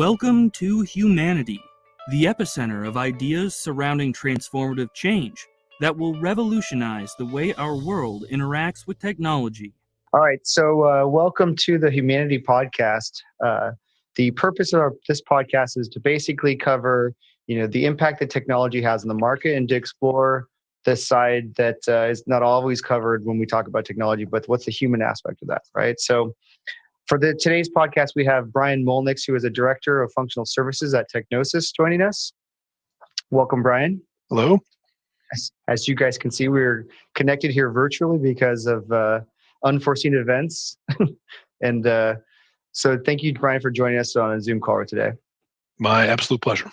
Welcome to Humanity, the epicenter of ideas surrounding transformative change that will revolutionize the way our world interacts with technology. All right, so welcome to the Humanity Podcast. The purpose of this podcast is to basically cover, the impact that technology has on the market and to explore the side that is not always covered when we talk about technology, but what's the human aspect of that, right? So for today's podcast, we have Brian Molnix, who is a director of functional services at Technosis, joining us. Welcome, Brian. Hello. As you guys can see, we're connected here virtually because of unforeseen events. And so thank you, Brian, for joining us on a Zoom call today. My absolute pleasure.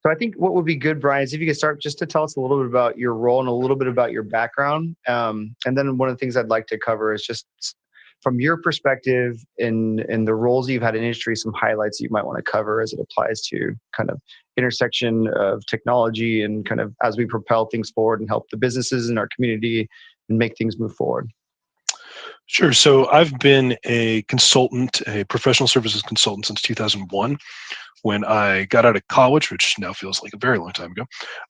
So I think what would be good, Brian, is if you could start just to tell us a little bit about your role and a little bit about your background. And then one of the things I'd like to cover is just from your perspective in the roles you've had in industry, some highlights that you might want to cover as it applies to kind of intersection of technology and kind of as we propel things forward and help the businesses in our community and make things move forward. Sure. So I've been a consultant, a professional services consultant since 2001. When I got out of college, which now feels like a very long time ago,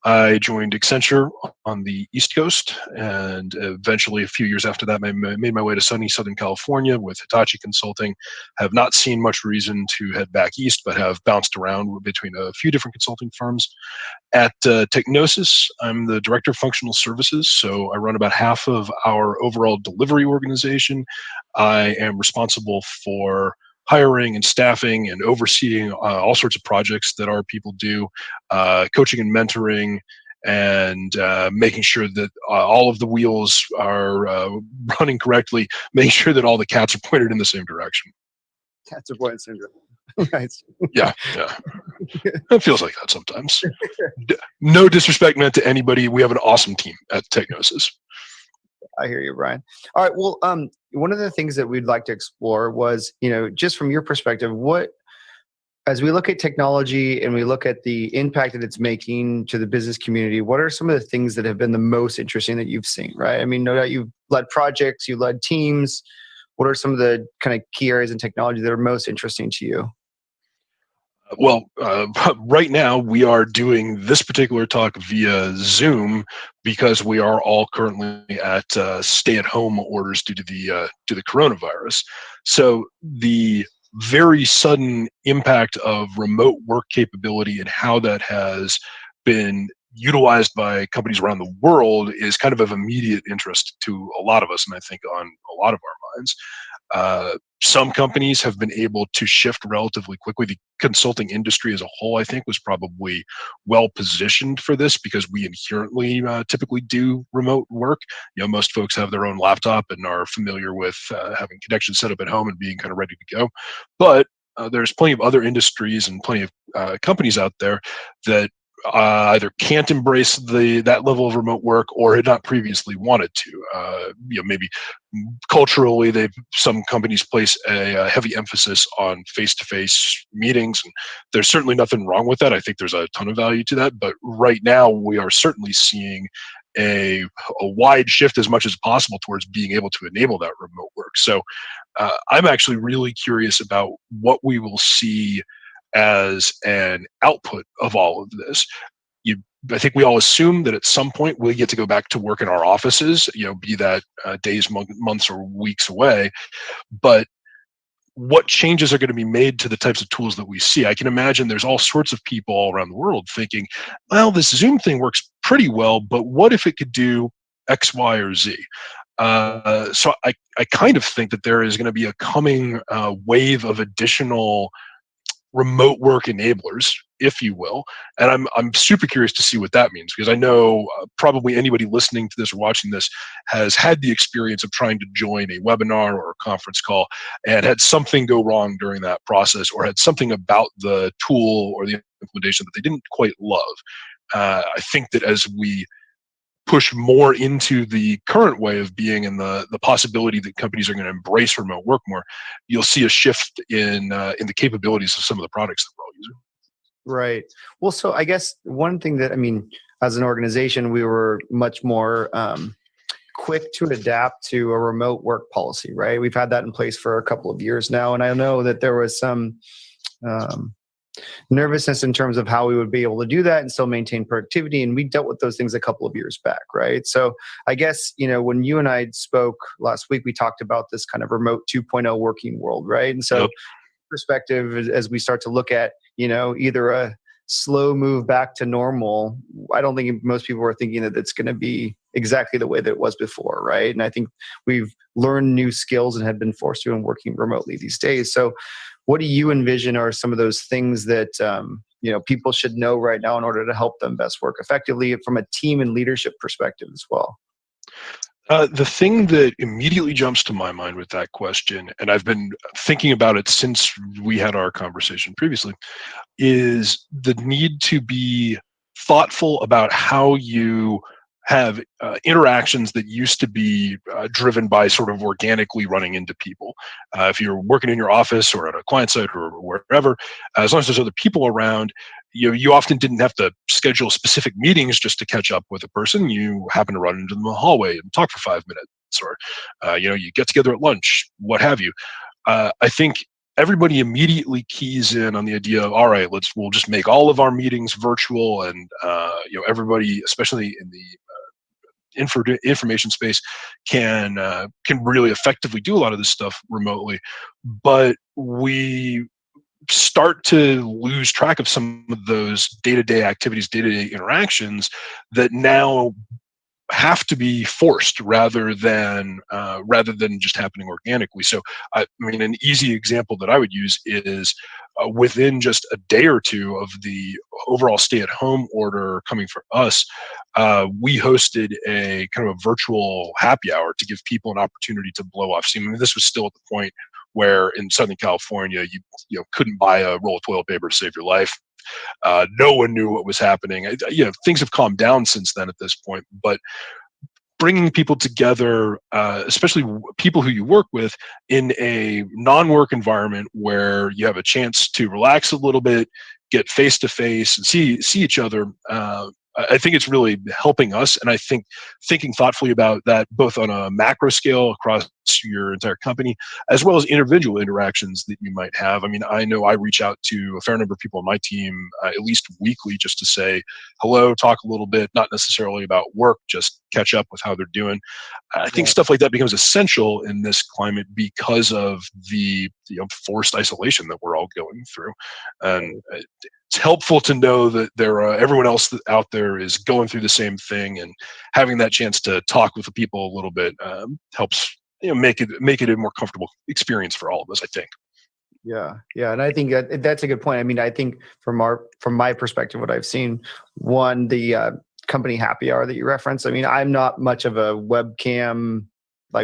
I joined Accenture on the East Coast, and eventually a few years after that, I made my way to sunny Southern California with Hitachi Consulting. Have not seen much reason to head back east, but have bounced around between a few different consulting firms. At Technosis, I'm the director of functional services, so I run about half of our overall delivery organization. I am responsible for hiring and staffing and overseeing all sorts of projects that our people do, coaching and mentoring, and making sure that all of the wheels are running correctly, making sure that all the cats are pointed in the same direction. Cats are pointed in the same direction. Right. Yeah. It feels like that sometimes. No disrespect meant to anybody. We have an awesome team at Technosis. I hear you, Brian. All right. Well, one of the things that we'd like to explore was, just from your perspective, as we look at technology and we look at the impact that it's making to the business community, what are some of the things that have been the most interesting that you've seen, right? I mean, no doubt you've led projects, you led teams. What are some of the kind of key areas in technology that are most interesting to you? Well, right now we are doing this particular talk via Zoom because we are all currently at stay-at-home orders due to the coronavirus. So the very sudden impact of remote work capability and how that has been utilized by companies around the world is kind of immediate interest to a lot of us, and I think on a lot of our minds. Some companies have been able to shift relatively quickly. The consulting industry as a whole, I think, was probably well positioned for this because we inherently typically do remote work. Most folks have their own laptop and are familiar with having connections set up at home and being kind of ready to go. But there's plenty of other industries and plenty of companies out there that either can't embrace that level of remote work or had not previously wanted to. Maybe culturally, some companies place a heavy emphasis on face-to-face meetings, and there's certainly nothing wrong with that. I think there's a ton of value to that. But right now, we are certainly seeing a wide shift as much as possible towards being able to enable that remote work. So I'm actually really curious about what we will see as an output of all of this. I think we all assume that at some point we get to go back to work in our offices, be that days, months, or weeks away. But what changes are going to be made to the types of tools that we see? I can imagine there's all sorts of people all around the world thinking, well, this Zoom thing works pretty well, but what if it could do X, Y, or Z? So I kind of think that there is going to be a coming wave of additional remote work enablers, if you will, and I'm super curious to see what that means, because I know probably anybody listening to this or watching this has had the experience of trying to join a webinar or a conference call and had something go wrong during that process, or had something about the tool or the implementation that they didn't quite love. I think that as we push more into the current way of being and the possibility that companies are going to embrace remote work more, you'll see a shift in the capabilities of some of the products that we're all using. Right. Well, so I guess one thing that, as an organization, we were much more quick to adapt to a remote work policy, right? We've had that in place for a couple of years now. And I know that there was some nervousness in terms of how we would be able to do that and still maintain productivity. And we dealt with those things a couple of years back, right? So I guess, when you and I spoke last week, we talked about this kind of remote 2.0 working world, right? And so Yep. perspective as we start to look at, either a slow move back to normal, I don't think most people are thinking that it's going to be exactly the way that it was before, right? And I think we've learned new skills and have been forced to in working remotely these days. So what do you envision are some of those things that people should know right now in order to help them best work effectively from a team and leadership perspective as well? The thing that immediately jumps to my mind with that question, and I've been thinking about it since we had our conversation previously, is the need to be thoughtful about how you have interactions that used to be driven by sort of organically running into people. If you're working in your office or at a client site or wherever, as long as there's other people around, you often didn't have to schedule specific meetings just to catch up with a person. You happen to run into them in the hallway and talk for 5 minutes, or you get together at lunch, what have you. I think everybody immediately keys in on the idea of, all right, we'll just make all of our meetings virtual, and everybody, especially in the information space, can really effectively do a lot of this stuff remotely. But we start to lose track of some of those day-to-day activities, day-to-day interactions that now have to be forced rather than just happening organically. So, I mean, an easy example that I would use is within just a day or two of the overall stay-at-home order coming for us, we hosted a kind of a virtual happy hour to give people an opportunity to blow off steam. I mean, this was still at the point where in Southern California, you couldn't buy a roll of toilet paper to save your life. No one knew what was happening. Things have calmed down since then at this point, but bringing people together, especially people who you work with, in a non-work environment where you have a chance to relax a little bit, get face to face, and see each other. I think it's really helping us, and I think thinking thoughtfully about that both on a macro scale across your entire company, as well as individual interactions that you might have. I mean, I know I reach out to a fair number of people on my team at least weekly just to say hello, talk a little bit, not necessarily about work, just catch up with how they're doing. I think stuff like that becomes essential in this climate because of the forced isolation that we're all going through, and it's helpful to know that everyone else out there is going through the same thing, and having that chance to talk with the people a little bit helps make it a more comfortable experience for all of us, I think. Yeah, and I think that's a good point. I mean, I think from my perspective, what I've seen, one, the company happy hour that you referenced. I mean, I'm not much of a webcam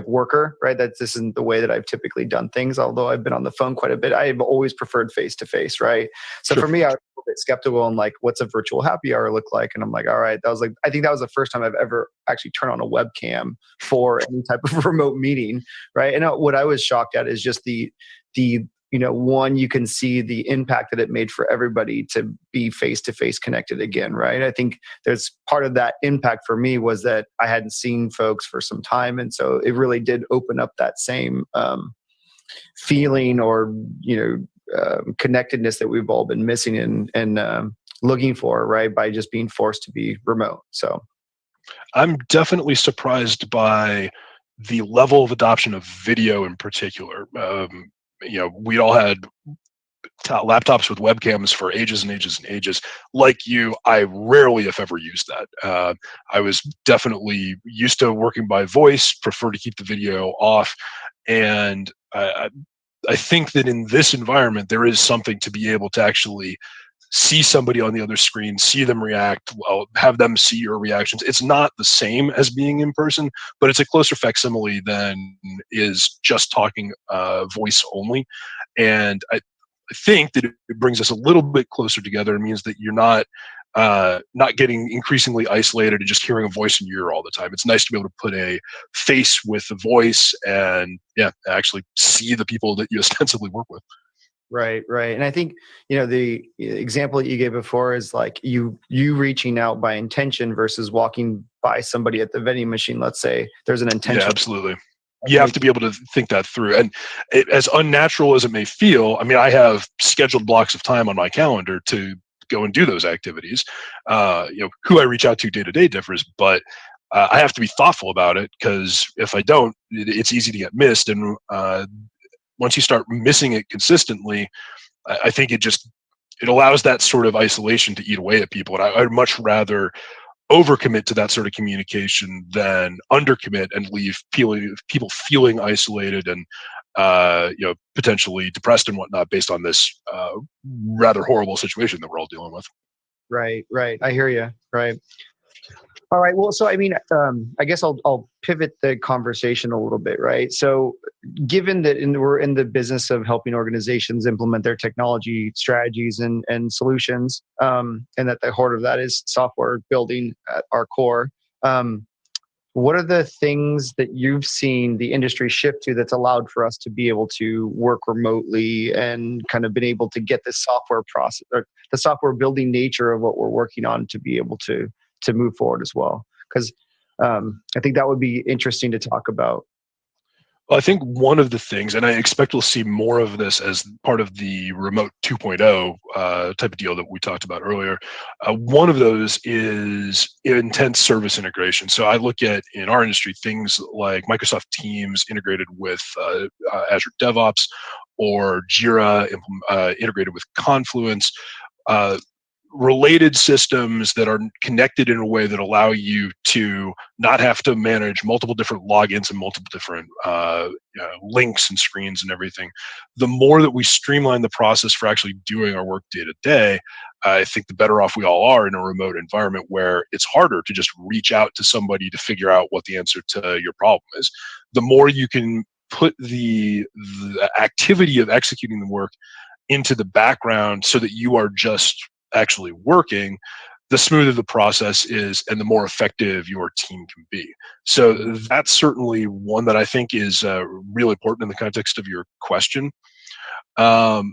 worker, right? This isn't the way that I've typically done things. Although I've been on the phone quite a bit, I've always preferred face to face, right? So Sure. for me, I was a little bit skeptical on what's a virtual happy hour look like, and I'm like, all right, I think that was the first time I've ever actually turned on a webcam for any type of remote meeting, right? And what I was shocked at is just the one, you can see the impact that it made for everybody to be face-to-face connected again, right? I think there's part of that impact for me was that I hadn't seen folks for some time. And so it really did open up that same feeling or, connectedness that we've all been missing and looking for, right? By just being forced to be remote. So I'm definitely surprised by the level of adoption of video in particular. We all had laptops with webcams for ages and ages and ages. Like you, I rarely, if ever, used that. I was definitely used to working by voice, prefer to keep the video off. And I think that in this environment, there is something to be able to actually see somebody on the other screen, see them react, have them see your reactions. It's not the same as being in person, but it's a closer facsimile than is just talking voice only. And I think that it brings us a little bit closer together. It means that you're not getting increasingly isolated and just hearing a voice in your ear all the time. It's nice to be able to put a face with a voice and actually see the people that you ostensibly work with. Right. And I think, the example that you gave before is you reaching out by intention versus walking by somebody at the vending machine. Let's say there's an intention. Yeah, absolutely. you have to be able to think that through. And as unnatural as it may feel, I mean, I have scheduled blocks of time on my calendar to go and do those activities. Who I reach out to day to day differs, but I have to be thoughtful about it, because if I don't, it's easy to get missed. And once you start missing it consistently, I think it allows that sort of isolation to eat away at people. And I'd much rather overcommit to that sort of communication than undercommit and leave people feeling isolated and potentially depressed and whatnot based on this rather horrible situation that we're all dealing with. Right. I hear you. Right. All right. Well, so I mean, I guess I'll pivot the conversation a little bit, right? So, given that we're in the business of helping organizations implement their technology strategies and solutions, and that the heart of that is software building at our core, what are the things that you've seen the industry shift to that's allowed for us to be able to work remotely and kind of been able to get the software process or the software building nature of what we're working on to be able to move forward as well? Because I think that would be interesting to talk about. Well, I think one of the things, and I expect we'll see more of this as part of the remote 2.0 type of deal that we talked about earlier. One of those is intense service integration. So I look at, in our industry, things like Microsoft Teams integrated with Azure DevOps, or Jira integrated with Confluence. Related systems that are connected in a way that allow you to not have to manage multiple different logins and multiple different links and screens and everything. The more that we streamline the process for actually doing our work day to day, I think the better off we all are in a remote environment where it's harder to just reach out to somebody to figure out what the answer to your problem is. The more you can put the activity of executing the work into the background so that you are just actually working, the smoother the process is and the more effective your team can be. So that's certainly one that I think is really important in the context of your question. I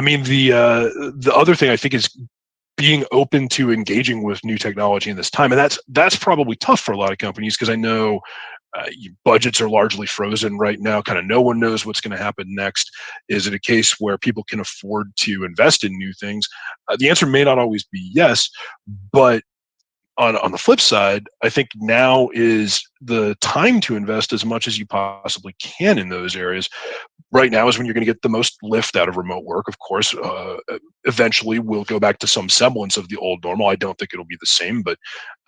mean, the other thing I think is being open to engaging with new technology in this time, and that's probably tough for a lot of companies, because I know budgets are largely frozen right now. Kind of no one knows what's going to happen next. Is it a case where people can afford to invest in new things? The answer may not always be yes, but on the flip side, I think now is the time to invest as much as you possibly can in those areas. Right now is when you're going to get the most lift out of remote work. Of course, eventually we'll go back to some semblance of the old normal. I don't think it'll be the same, but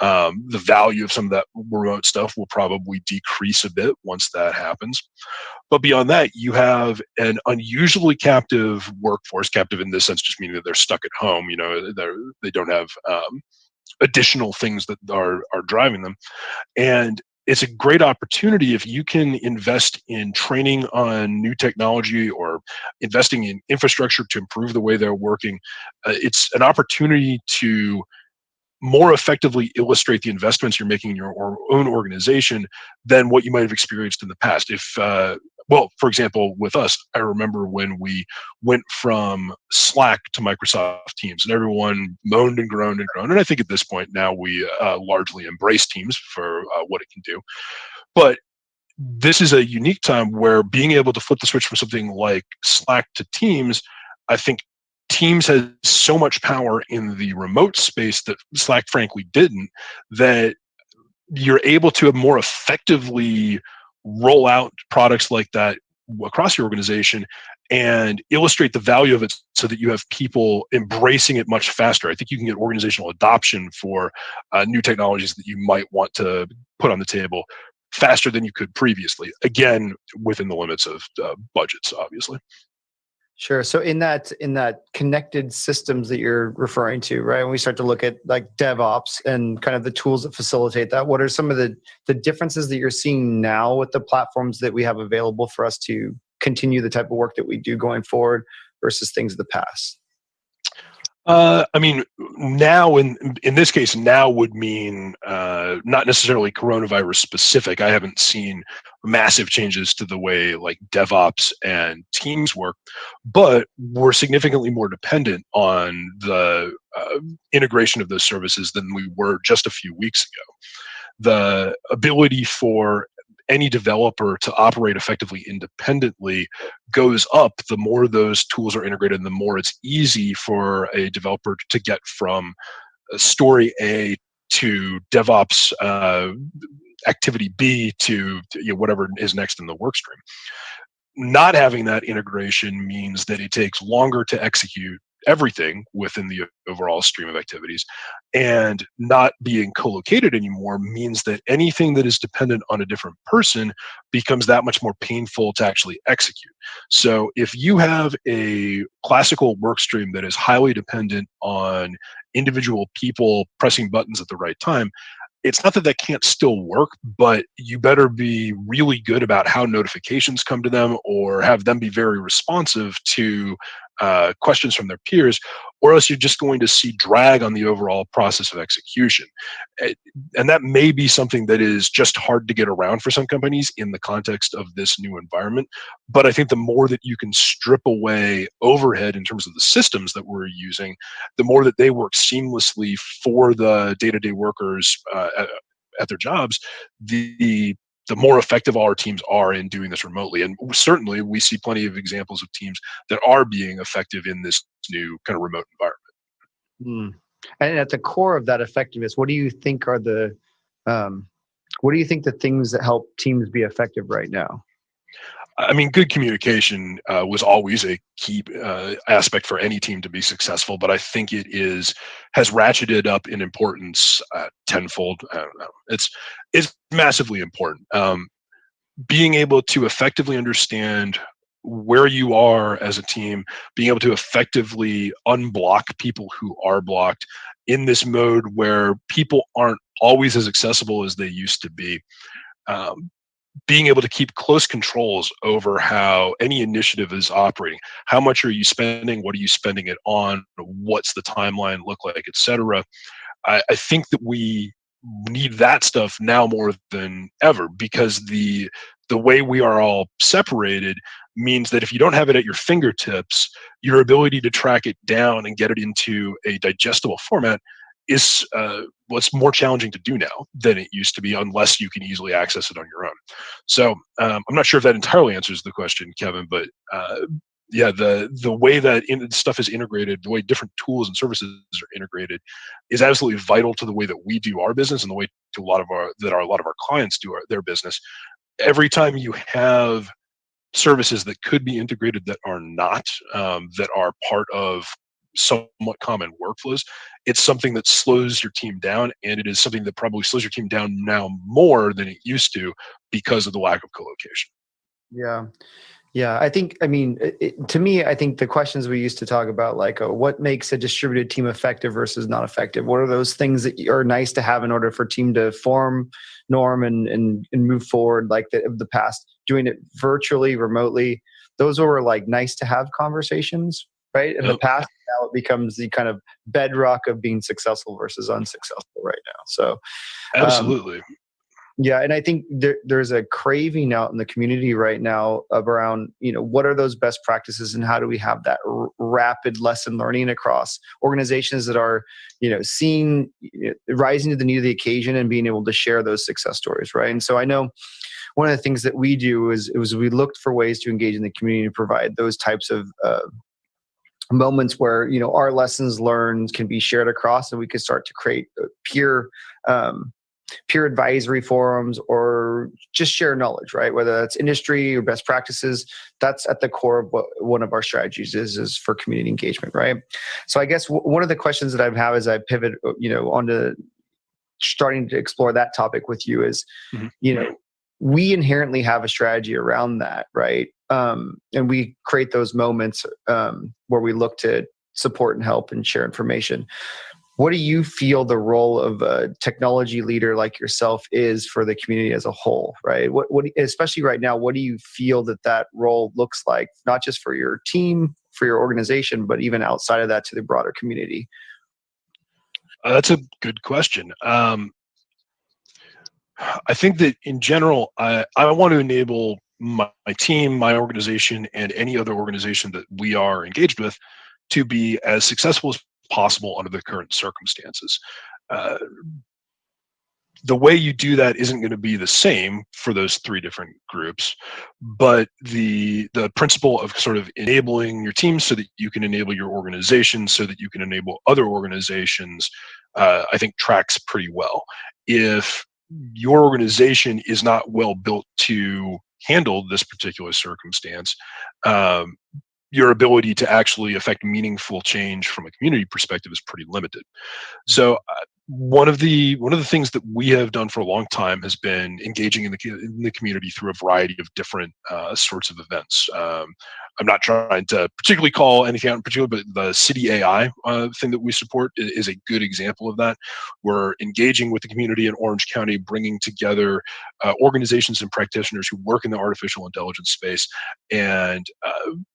the value of some of that remote stuff will probably decrease a bit once that happens. But beyond that, you have an unusually captive workforce, captive in this sense just meaning that they're stuck at home. They don't have additional things that are driving them. And it's a great opportunity if you can invest in training on new technology or investing in infrastructure to improve the way they're working. It's an opportunity to more effectively illustrate the investments you're making in your own organization than what you might have experienced in the past. Well, for example, with us, I remember when we went from Slack to Microsoft Teams, and everyone moaned and groaned and groaned. And I think at this point now we largely embrace Teams for what it can do. But this is a unique time where being able to flip the switch from something like Slack to Teams, I think Teams has so much power in the remote space that Slack frankly didn't, that you're able to more effectively roll out products like that across your organization and illustrate the value of it so that you have people embracing it much faster. I think you can get organizational adoption for new technologies that you might want to put on the table faster than you could previously, again within the limits of budgets, obviously. Sure. So in that connected systems that you're referring to, right? When we start to look at like DevOps and kind of the tools that facilitate that, what are some of the differences that you're seeing now with the platforms that we have available for us to continue the type of work that we do going forward versus things of the past? I mean, now in this case, now would mean not necessarily coronavirus specific. I haven't seen massive changes to the way like DevOps and Teams work, but we're significantly more dependent on the integration of those services than we were just a few weeks ago. The ability for any developer to operate effectively independently goes up, the more those tools are integrated and the more it's easy for a developer to get from story A to DevOps activity B to whatever is next in the work stream. Not having that integration means that it takes longer to execute everything within the overall stream of activities, and not being co-located anymore means that anything that is dependent on a different person becomes that much more painful to actually execute. So if you have a classical work stream that is highly dependent on individual people pressing buttons at the right time, it's not that that can't still work, but you better be really good about how notifications come to them, or have them be very responsive to questions from their peers, or else you're just going to see drag on the overall process of execution. And that may be something that is just hard to get around for some companies in the context of this new environment. But I think the more that you can strip away overhead in terms of the systems that we're using, the more that they work seamlessly for the day-to-day workers at their jobs, the more effective our teams are in doing this remotely. And certainly we see plenty of examples of teams that are being effective in this new kind of remote environment. And at the core of that effectiveness, what do you think are what do you think the things that help teams be effective right now? I mean, good communication was always a key aspect for any team to be successful, but I think has ratcheted up in importance tenfold. I don't know. It's massively important. Being able to effectively understand where you are as a team, being able to effectively unblock people who are blocked in this mode where people aren't always as accessible as they used to be. Being able to keep close controls over how any initiative is operating. How much are you spending? What are you spending it on? What's the timeline look like, et cetera? I think that we need that stuff now more than ever, because the way we are all separated means that if you don't have it at your fingertips, your ability to track it down and get it into a digestible format is what's more challenging to do now than it used to be, unless you can easily access it on your own. So I'm not sure if that entirely answers the question, Kevin, but yeah, the way that stuff is integrated, the way different tools and services are integrated, is absolutely vital to the way that we do our business and the way to a lot of our clients do their business. Every time you have services that could be integrated that are not, that are part of somewhat common workflows, it's something that slows your team down, and it is something that probably slows your team down now more than it used to because of the lack of co-location. Yeah, I mean, to me, I think the questions we used to talk about, like, what makes a distributed team effective versus not effective? What are those things that are nice to have in order for a team to form, norm, and move forward, like the past, doing it virtually, remotely? Those were like nice to have conversations, right? In the past, now it becomes the kind of bedrock of being successful versus unsuccessful right now. So, absolutely. Yeah, and I think there's a craving out in the community right now around, what are those best practices and how do we have that rapid lesson learning across organizations that are, seeing, rising to the need of the occasion and being able to share those success stories, right? And so I know one of the things that we do is we looked for ways to engage in the community and provide those types of moments where, our lessons learned can be shared across, and we can start to create peer advisory forums or just share knowledge, right? Whether that's industry or best practices, that's at the core of what one of our strategies is for community engagement, right? So I guess one of the questions that I have as I pivot, onto starting to explore that topic with you is, we inherently have a strategy around that, right? And we create those moments where we look to support and help and share information. What do you feel the role of a technology leader like yourself is for the community as a whole, right? What especially right now, what do you feel that role looks like, not just for your team, for your organization, but even outside of that to the broader community? That's a good question. I think that in general, I want to enable my team, my organization, and any other organization that we are engaged with to be as successful as possible under the current circumstances. the way you do that isn't going to be the same for those three different groups, but the principle of sort of enabling your team so that you can enable your organization so that you can enable other organizations, I think tracks pretty well. If your organization is not well built to handle this particular circumstance, um, your ability to actually affect meaningful change from a community perspective is pretty limited. So one of the things that we have done for a long time has been engaging in the community through a variety of different sorts of events. I'm not trying to particularly call anything out in particular, but the City AI thing that we support is a good example of that. We're engaging with the community in Orange County, bringing together organizations and practitioners who work in the artificial intelligence space, and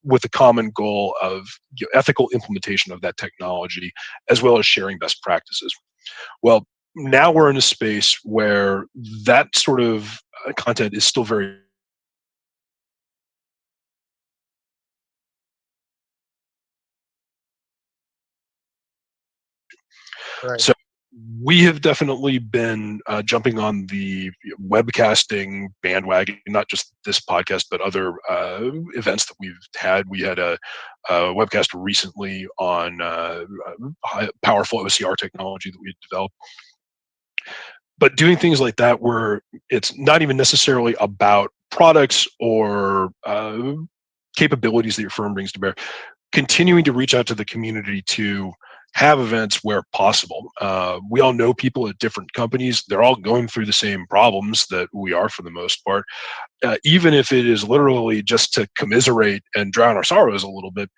with the common goal of ethical implementation of that technology, as well as sharing best practices. Well, now we're in a space where that sort of content is still very Right. so. We have definitely been jumping on the webcasting bandwagon, not just this podcast, but other events that we've had. We had a webcast recently on powerful OCR technology that we had developed. But doing things like that where it's not even necessarily about products or capabilities that your firm brings to bear, continuing to reach out to the community to have events where possible. We all know people at different companies. They're all going through the same problems that we are for the most part. Even if it is literally just to commiserate and drown our sorrows a little bit,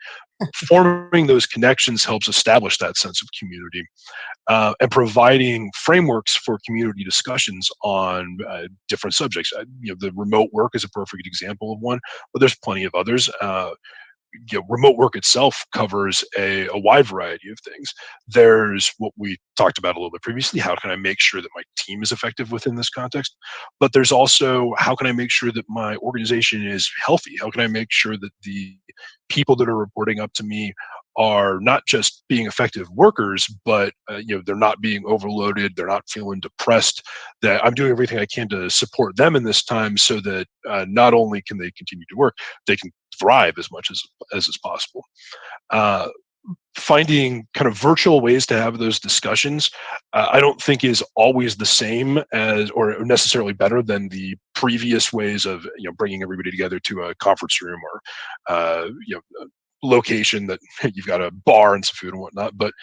forming those connections helps establish that sense of community, and providing frameworks for community discussions on different subjects. The remote work is a perfect example of one, but there's plenty of others. Remote work itself covers a wide variety of things. There's what we talked about a little bit previously. How can I make sure that my team is effective within this context? But there's also, how can I make sure that my organization is healthy? How can I make sure that the people that are reporting up to me are not just being effective workers, but they're not being overloaded, they're not feeling depressed, that I'm doing everything I can to support them in this time so that not only can they continue to work, they can thrive as much as is possible. Uh, Finding kind of virtual ways to have those discussions, I don't think is always the same as, or necessarily better than the previous ways of bringing everybody together to a conference room or a location that you've got a bar and some food and whatnot. But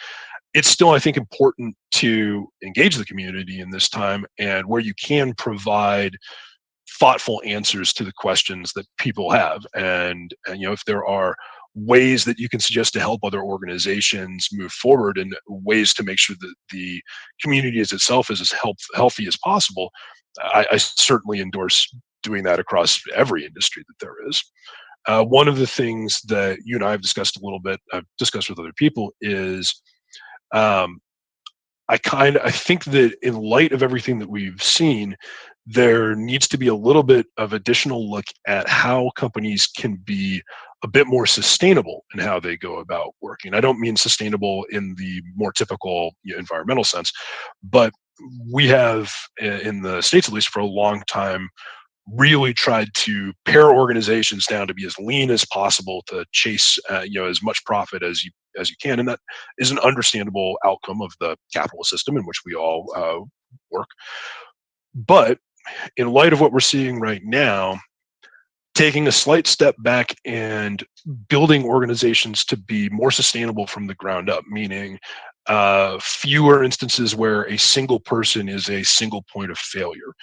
it's still, I think, important to engage the community in this time, and where you can provide thoughtful answers to the questions that people have. And if there are ways that you can suggest to help other organizations move forward, and ways to make sure that the community as itself is as healthy as possible, I certainly endorse doing that across every industry that there is. One of the things that you and I have discussed a little bit, I've discussed with other people, is um, I think that in light of everything that we've seen, there needs to be a little bit of additional look at how companies can be a bit more sustainable in how they go about working. I don't mean sustainable in the more typical environmental sense, but we have, in the States at least, for a long time, really tried to pare organizations down to be as lean as possible to chase as much profit as you can, and that is an understandable outcome of the capitalist system in which we all work. But in light of what we're seeing right now, taking a slight step back and building organizations to be more sustainable from the ground up, meaning fewer instances where a single person is a single point of failure,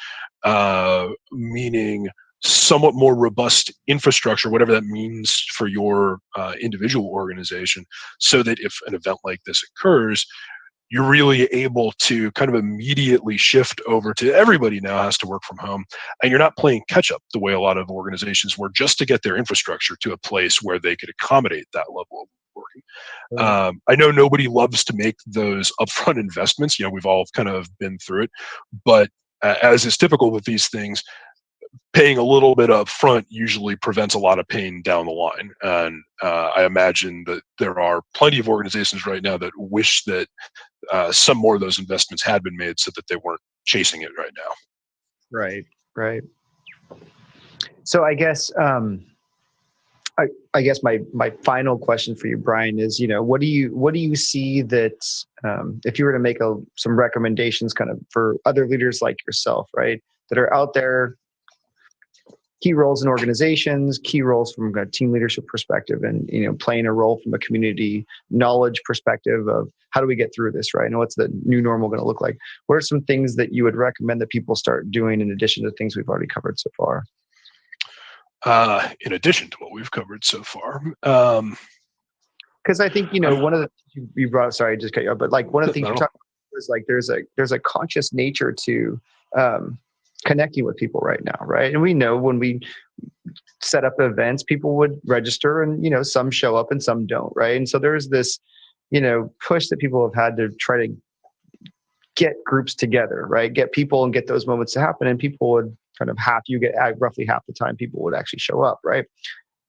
meaning somewhat more robust infrastructure, whatever that means for your individual organization, so that if an event like this occurs, you're really able to kind of immediately shift over to everybody now has to work from home, and you're not playing catch up the way a lot of organizations were, just to get their infrastructure to a place where they could accommodate that level of working. I know nobody loves to make those upfront investments. We've all kind of been through it, but as is typical with these things, paying a little bit up front usually prevents a lot of pain down the line. And I imagine that there are plenty of organizations right now that wish that some more of those investments had been made, so that they weren't chasing it right now. Right. Right. So I guess I guess my final question for you, Brian, is, what do you see that, if you were to make some recommendations kind of for other leaders like yourself, right, that are out there, key roles in organizations, key roles from a team leadership perspective, and playing a role from a community knowledge perspective of how do we get through this, right? And what's the new normal going to look like? What are some things that you would recommend that people start doing in addition to things we've already covered so far? In addition to what we've covered so far, because I think one of the things you brought. Sorry, I just cut you off. But like one of the things you're talking about is like there's a conscious nature to connecting with people right now, right? And we know when we set up events, people would register, and some show up and some don't, right? And so there's this push that people have had to try to get groups together, right? Get people and get those moments to happen, and people would kind of roughly half the time people would actually show up, right?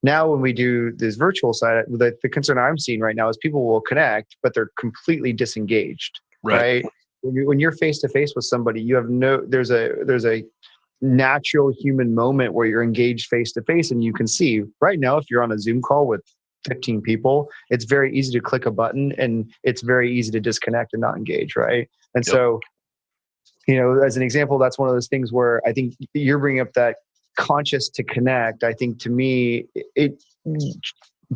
Now, when we do this virtual side, the concern I'm seeing right now is people will connect, but they're completely disengaged, right? When you're face to face with somebody, you have there's a natural human moment where you're engaged face to face, and you can see right now, if you're on a Zoom call with 15 people, it's very easy to click a button and it's very easy to disconnect and not engage, right? And so, as an example, that's one of those things where I think you're bringing up that conscious to connect. I think to me, it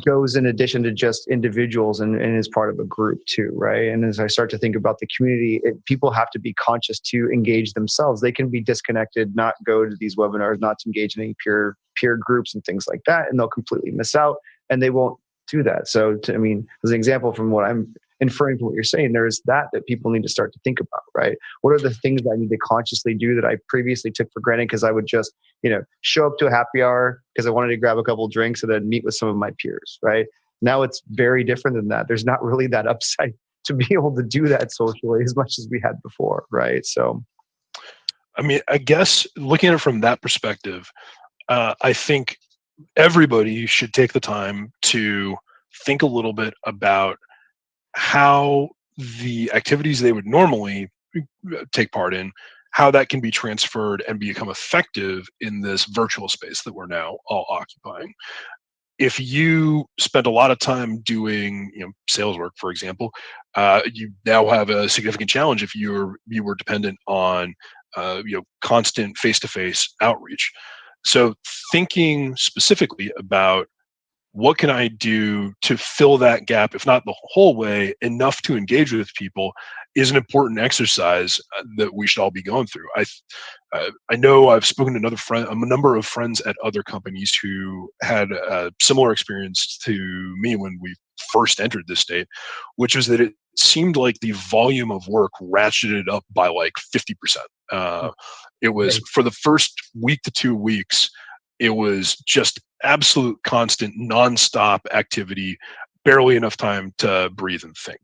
goes in addition to just individuals and is part of a group too, right? And as I start to think about the community, people have to be conscious to engage themselves. They can be disconnected, not go to these webinars, not to engage in any peer groups and things like that, and they'll completely miss out, and they won't do that. So, as an example from what I'm inferring from what you're saying, there's that people need to start to think about, right? What are the things that I need to consciously do that I previously took for granted because I would just, show up to a happy hour because I wanted to grab a couple of drinks and then meet with some of my peers, right? Now it's very different than that. There's not really that upside to be able to do that socially as much as we had before, right? So, I mean, I guess looking at it from that perspective, I think everybody should take the time to think a little bit about how the activities they would normally take part in, how that can be transferred and become effective in this virtual space that we're now all occupying. If you spend a lot of time doing sales work, for example, you now have a significant challenge if you were dependent on constant face-to-face outreach. So thinking specifically about what can I do to fill that gap, if not the whole way, enough to engage with people, is an important exercise that we should all be going through. I know I've spoken to a number of friends at other companies who had a similar experience to me when we first entered this state, which was that it seemed like the volume of work ratcheted up by like 50%. It was for the first week to 2 weeks, it was just absolute constant nonstop activity, barely enough time to breathe and think.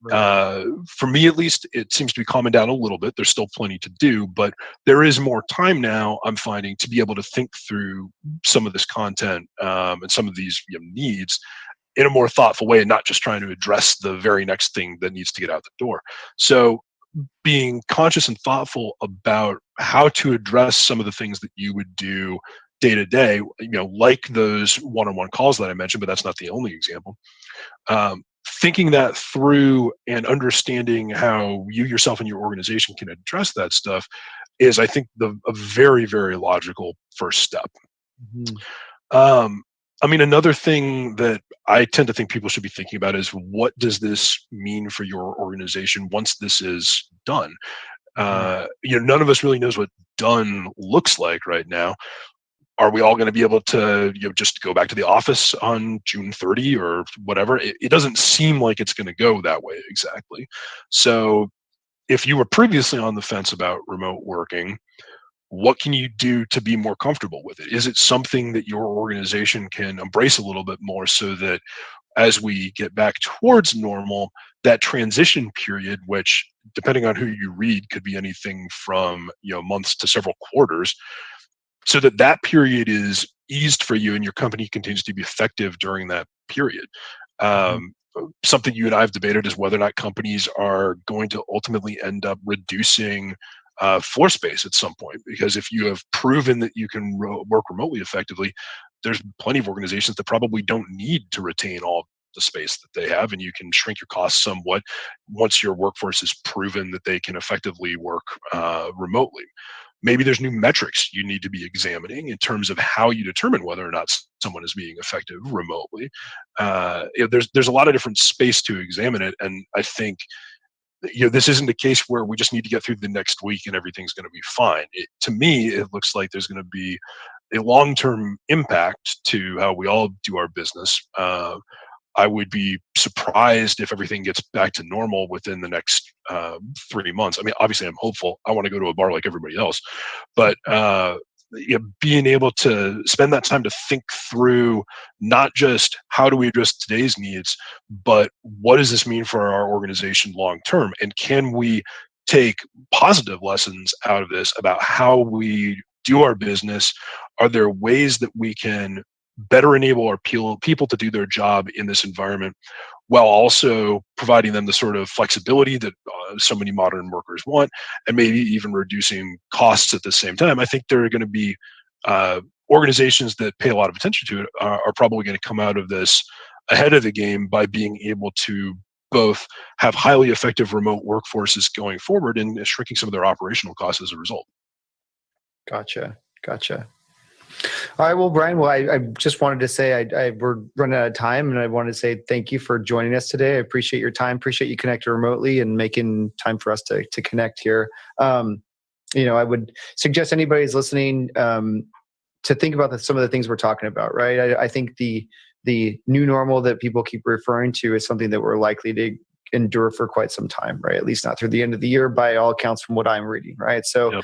Right. For me, at least, it seems to be calming down a little bit. There's still plenty to do, but there is more time now, I'm finding, to be able to think through some of this content and some of these needs in a more thoughtful way, and not just trying to address the very next thing that needs to get out the door. So being conscious and thoughtful about how to address some of the things that you would do day to day, like those one-on-one calls that I mentioned, but that's not the only example. Thinking that through and understanding how you yourself and your organization can address that stuff is, I think, a very, very logical first step. Mm-hmm. I mean, another thing that I tend to think people should be thinking about is, what does this mean for your organization once this is done? None of us really knows what done looks like right now. Are we all going to be able to just go back to the office on June 30 or whatever? It doesn't seem like it's going to go that way exactly. So if you were previously on the fence about remote working, what can you do to be more comfortable with it? Is it something that your organization can embrace a little bit more, so that as we get back towards normal, that transition period, which depending on who you read could be anything from months to several quarters, so that period is eased for you and your company continues to be effective during that period. Something you and I have debated is whether or not companies are going to ultimately end up reducing floor space at some point. Because if you have proven that you can work remotely effectively, there's plenty of organizations that probably don't need to retain all the space that they have, and you can shrink your costs somewhat once your workforce has proven that they can effectively work remotely. Maybe there's new metrics you need to be examining in terms of how you determine whether or not someone is being effective remotely. There's a lot of different space to examine it, and I think this isn't a case where we just need to get through the next week and everything's going to be fine. To me, it looks like there's going to be a long-term impact to how we all do our business. I would be surprised if everything gets back to normal within the next 3 months. I mean, obviously, I'm hopeful. I want to go to a bar like everybody else, but being able to spend that time to think through not just how do we address today's needs, but what does this mean for our organization long term, and can we take positive lessons out of this about how we do our business? Are there ways that we can better enable our people to do their job in this environment, while also providing them the sort of flexibility that so many modern workers want, and maybe even reducing costs at the same time? I think there are going to be organizations that pay a lot of attention to it are probably going to come out of this ahead of the game by being able to both have highly effective remote workforces going forward and shrinking some of their operational costs as a result. Gotcha. All right. Well, Brian, I just wanted to say we're running out of time, and I wanted to say thank you for joining us today. I appreciate your time. Appreciate you connecting remotely and making time for us to connect here. I would suggest anybody who's listening to think about some of the things we're talking about, right? I think the new normal that people keep referring to is something that we're likely to endure for quite some time, right? At least not through the end of the year, by all accounts from what I'm reading, right? So. Yep.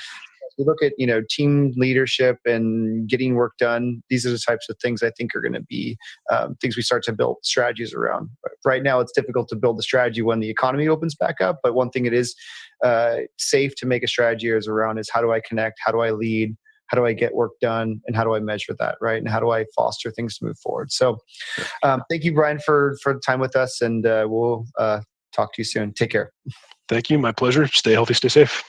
We look at team leadership and getting work done. These are the types of things I think are going to be things we start to build strategies around. But right now, it's difficult to build a strategy when the economy opens back up. But one thing it is safe to make a strategy is how do I connect? How do I lead? How do I get work done? And how do I measure that, right? And how do I foster things to move forward? So thank you, Brian, for the time with us. And we'll talk to you soon. Take care. Thank you. My pleasure. Stay healthy, stay safe.